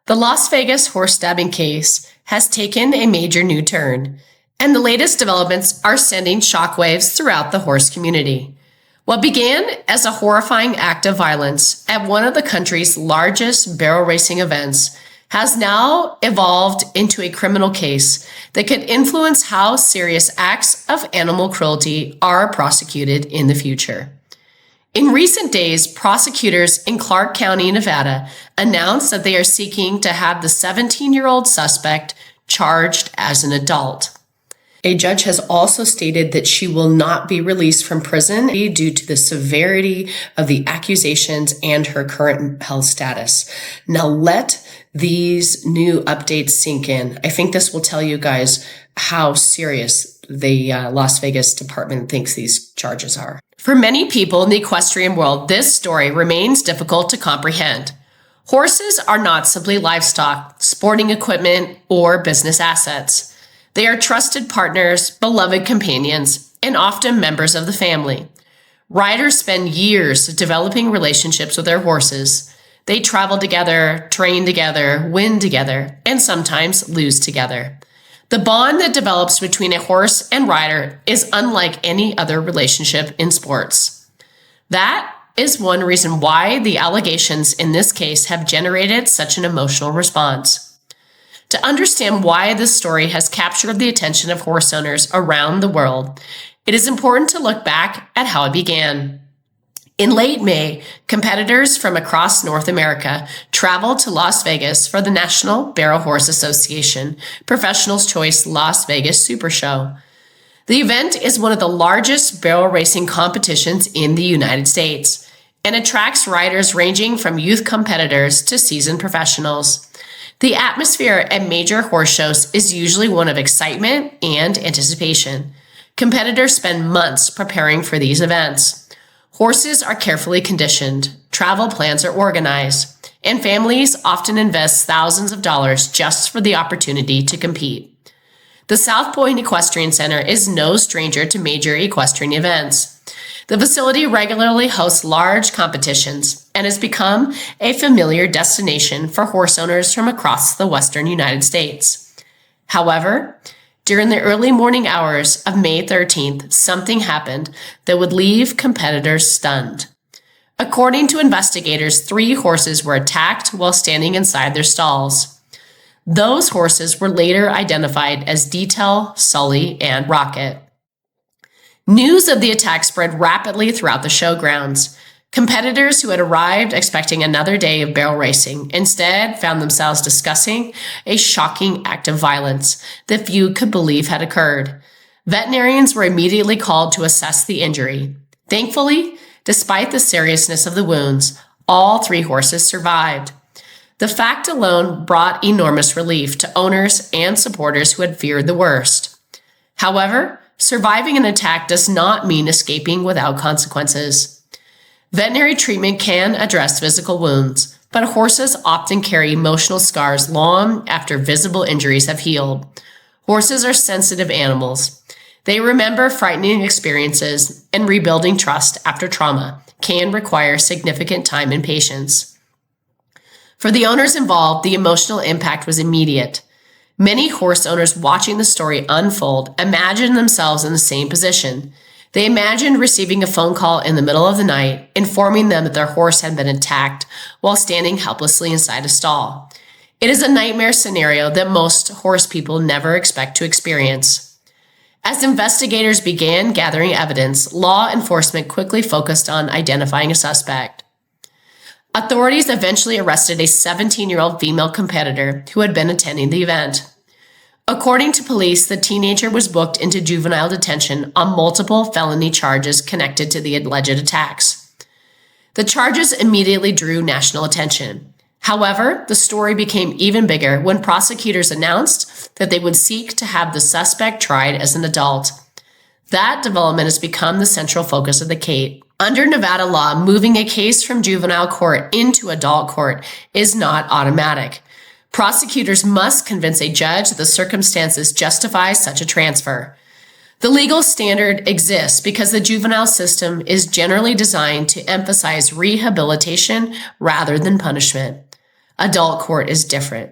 The Las Vegas horse stabbing case has taken a major new turn, and the latest developments are sending shockwaves throughout the horse community. What began as a horrifying act of violence at one of the country's largest barrel racing events has now evolved into a criminal case that could influence how serious acts of animal cruelty are prosecuted in the future. In recent days, prosecutors in Clark County, Nevada, announced that they are seeking to have the 17-year-old suspect charged as an adult. A judge has also stated that she will not be released from prison due to the severity of the accusations and her current health status. Now let these new updates sink in. I think this will tell you guys how serious the Las Vegas department thinks these charges are. For many people in the equestrian world, this story remains difficult to comprehend. Horses are not simply livestock, sporting equipment, or business assets. They are trusted partners, beloved companions, and often members of the family. Riders spend years developing relationships with their horses. They travel together, train together, win together, and sometimes lose together. The bond that develops between a horse and rider is unlike any other relationship in sports. That is one reason why the allegations in this case have generated such an emotional response. To understand why this story has captured the attention of horse owners around the world, it is important to look back at how it began. In late May, competitors from across North America traveled to Las Vegas for the National Barrel Horse Association Professionals' Choice Las Vegas Super Show. The event is one of the largest barrel racing competitions in the United States and attracts riders ranging from youth competitors to seasoned professionals. The atmosphere at major horse shows is usually one of excitement and anticipation. Competitors spend months preparing for these events. Horses are carefully conditioned, travel plans are organized, and families often invest thousands of dollars just for the opportunity to compete. The South Point Equestrian Center is no stranger to major equestrian events. The facility regularly hosts large competitions and has become a familiar destination for horse owners from across the western United States. However, during the early morning hours of May 13th, something happened that would leave competitors stunned. According to investigators, 3 horses were attacked while standing inside their stalls. Those horses were later identified as Detail, Sully, and Rocket. News of the attack spread rapidly throughout the showgrounds. Competitors who had arrived expecting another day of barrel racing instead found themselves discussing a shocking act of violence that few could believe had occurred. Veterinarians were immediately called to assess the injury. Thankfully, despite the seriousness of the wounds, all 3 horses survived. The fact alone brought enormous relief to owners and supporters who had feared the worst. However, surviving an attack does not mean escaping without consequences. Veterinary treatment can address physical wounds, but horses often carry emotional scars long after visible injuries have healed. Horses are sensitive animals. They remember frightening experiences, and rebuilding trust after trauma can require significant time and patience. For the owners involved, the emotional impact was immediate. Many horse owners watching the story unfold imagined themselves in the same position. They imagined receiving a phone call in the middle of the night, informing them that their horse had been attacked while standing helplessly inside a stall. It is a nightmare scenario that most horse people never expect to experience. As investigators began gathering evidence, law enforcement quickly focused on identifying a suspect. Authorities eventually arrested a 17-year-old female competitor who had been attending the event. According to police, the teenager was booked into juvenile detention on multiple felony charges connected to the alleged attacks. The charges immediately drew national attention. However, the story became even bigger when prosecutors announced that they would seek to have the suspect tried as an adult. That development has become the central focus of the case. Under Nevada law, moving a case from juvenile court into adult court is not automatic. Prosecutors must convince a judge that the circumstances justify such a transfer. The legal standard exists because the juvenile system is generally designed to emphasize rehabilitation rather than punishment. Adult court is different.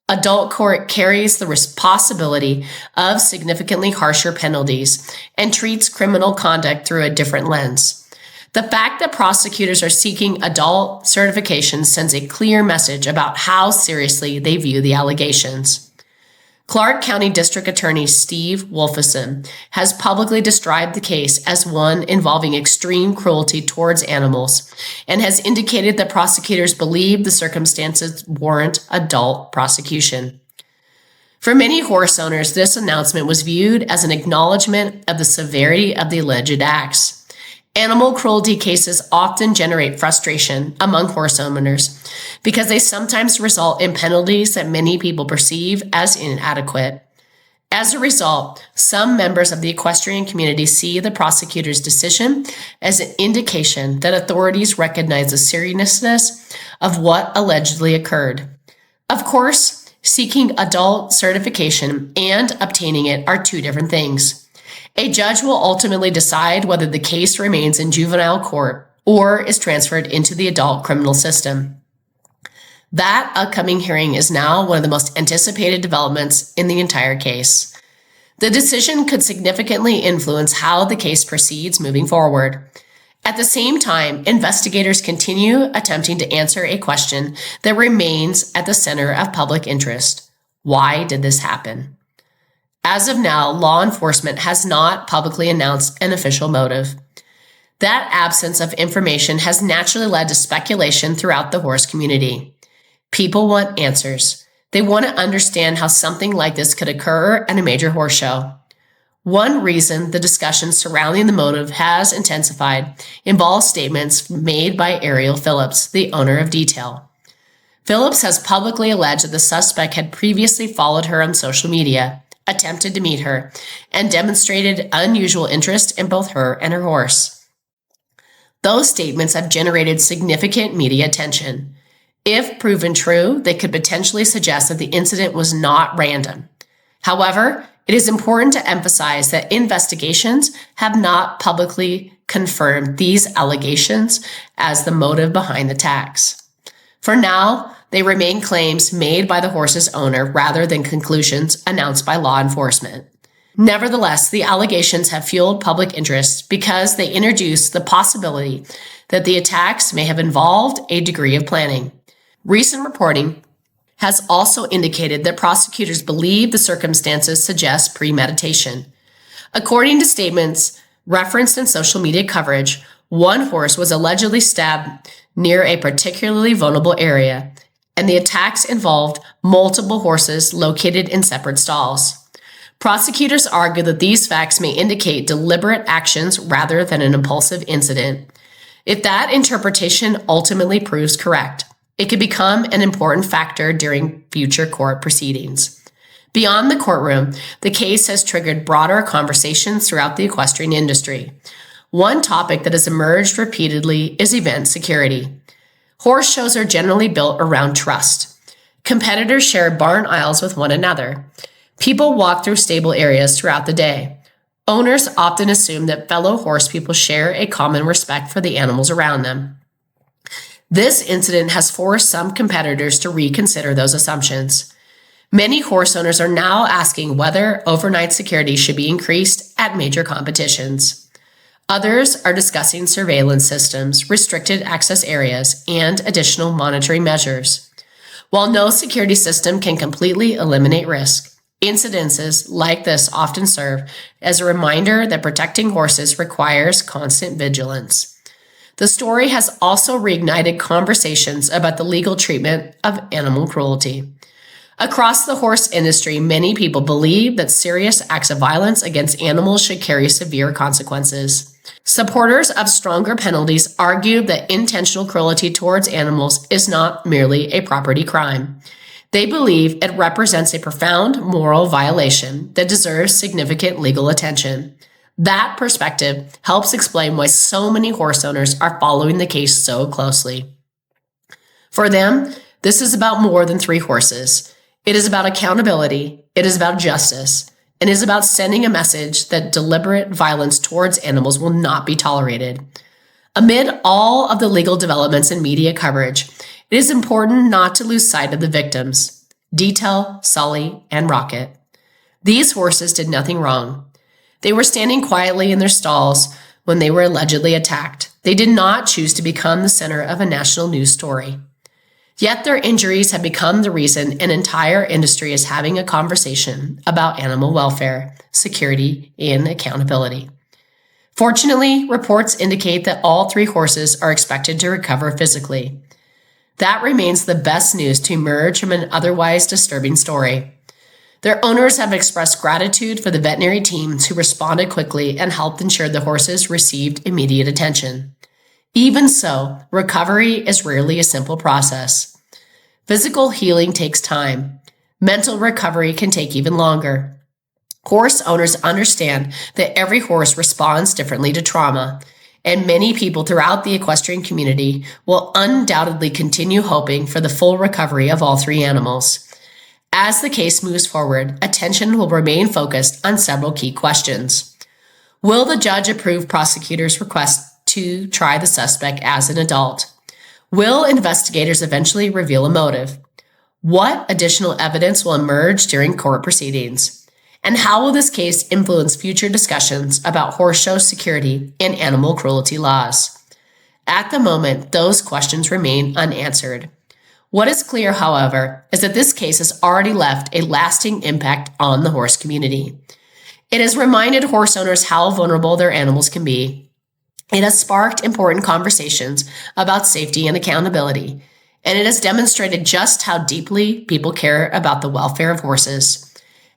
Adult court carries the responsibility of significantly harsher penalties and treats criminal conduct through a different lens. The fact that prosecutors are seeking adult certification sends a clear message about how seriously they view the allegations. Clark County District Attorney Steve Wolfison has publicly described the case as one involving extreme cruelty towards animals and has indicated that prosecutors believe the circumstances warrant adult prosecution. For many horse owners, this announcement was viewed as an acknowledgement of the severity of the alleged acts. Animal cruelty cases often generate frustration among horse owners because they sometimes result in penalties that many people perceive as inadequate. As a result, some members of the equestrian community see the prosecutor's decision as an indication that authorities recognize the seriousness of what allegedly occurred. Of course, seeking adult certification and obtaining it are two different things. A judge will ultimately decide whether the case remains in juvenile court or is transferred into the adult criminal system. That upcoming hearing is now one of the most anticipated developments in the entire case. The decision could significantly influence how the case proceeds moving forward. At the same time, investigators continue attempting to answer a question that remains at the center of public interest. Why did this happen? As of now, law enforcement has not publicly announced an official motive. That absence of information has naturally led to speculation throughout the horse community. People want answers. They want to understand how something like this could occur at a major horse show. One reason the discussion surrounding the motive has intensified involves statements made by Ariel Phillips, the owner of Detail. Phillips has publicly alleged that the suspect had previously followed her on social media, attempted to meet her, and demonstrated unusual interest in both her and her horse. Those statements have generated significant media attention. If proven true, they could potentially suggest that the incident was not random. However, it is important to emphasize that investigations have not publicly confirmed these allegations as the motive behind the attacks. For now, they remain claims made by the horse's owner rather than conclusions announced by law enforcement. Nevertheless, the allegations have fueled public interest because they introduce the possibility that the attacks may have involved a degree of planning. Recent reporting has also indicated that prosecutors believe the circumstances suggest premeditation. According to statements referenced in social media coverage, one horse was allegedly stabbed near a particularly vulnerable area, and the attacks involved multiple horses located in separate stalls. Prosecutors argue that these facts may indicate deliberate actions rather than an impulsive incident. If that interpretation ultimately proves correct, it could become an important factor during future court proceedings. Beyond the courtroom, the case has triggered broader conversations throughout the equestrian industry. One topic that has emerged repeatedly is event security. Horse shows are generally built around trust. Competitors share barn aisles with one another. People walk through stable areas throughout the day. Owners often assume that fellow horse people share a common respect for the animals around them. This incident has forced some competitors to reconsider those assumptions. Many horse owners are now asking whether overnight security should be increased at major competitions. Others are discussing surveillance systems, restricted access areas, and additional monitoring measures. While no security system can completely eliminate risk, incidences like this often serve as a reminder that protecting horses requires constant vigilance. The story has also reignited conversations about the legal treatment of animal cruelty. Across the horse industry, many people believe that serious acts of violence against animals should carry severe consequences. Supporters of stronger penalties argue that intentional cruelty towards animals is not merely a property crime. They believe it represents a profound moral violation that deserves significant legal attention. That perspective helps explain why so many horse owners are following the case so closely. For them, this is about more than 3 horses. It is about accountability, it is about justice, and it is about sending a message that deliberate violence towards animals will not be tolerated. Amid all of the legal developments and media coverage, It is important not to lose sight of the victims, Detail, Sully, and Rocket. These horses did nothing wrong. They were standing quietly in their stalls when they were allegedly attacked. They did not choose to become the center of a national news story. Yet their injuries have become the reason an entire industry is having a conversation about animal welfare, security, and accountability. Fortunately, reports indicate that all 3 horses are expected to recover physically. That remains the best news to emerge from an otherwise disturbing story. Their owners have expressed gratitude for the veterinary teams who responded quickly and helped ensure the horses received immediate attention. Even so, recovery is rarely a simple process. Physical healing takes time. Mental recovery can take even longer. Horse owners understand that every horse responds differently to trauma, and many people throughout the equestrian community will undoubtedly continue hoping for the full recovery of all 3 animals. As the case moves forward, attention will remain focused on several key questions. Will the judge approve prosecutors' request to try the suspect as an adult? Will investigators eventually reveal a motive? What additional evidence will emerge during court proceedings? And how will this case influence future discussions about horse show security and animal cruelty laws? At the moment, those questions remain unanswered. What is clear, however, is that this case has already left a lasting impact on the horse community. It has reminded horse owners how vulnerable their animals can be. It has sparked important conversations about safety and accountability, and it has demonstrated just how deeply people care about the welfare of horses.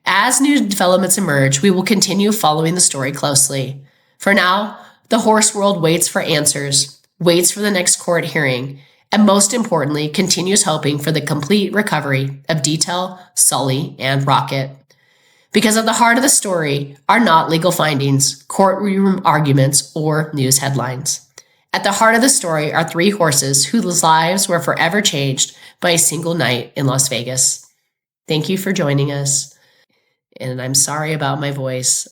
As new developments emerge, we will continue following the story closely. For now, the horse world waits for answers, waits for the next court hearing, and most importantly, continues hoping for the complete recovery of Detail, Sully, and Rocket. Because at the heart of the story are not legal findings, courtroom arguments, or news headlines. At the heart of the story are 3 horses whose lives were forever changed by a single night in Las Vegas. Thank you for joining us, and I'm sorry about my voice.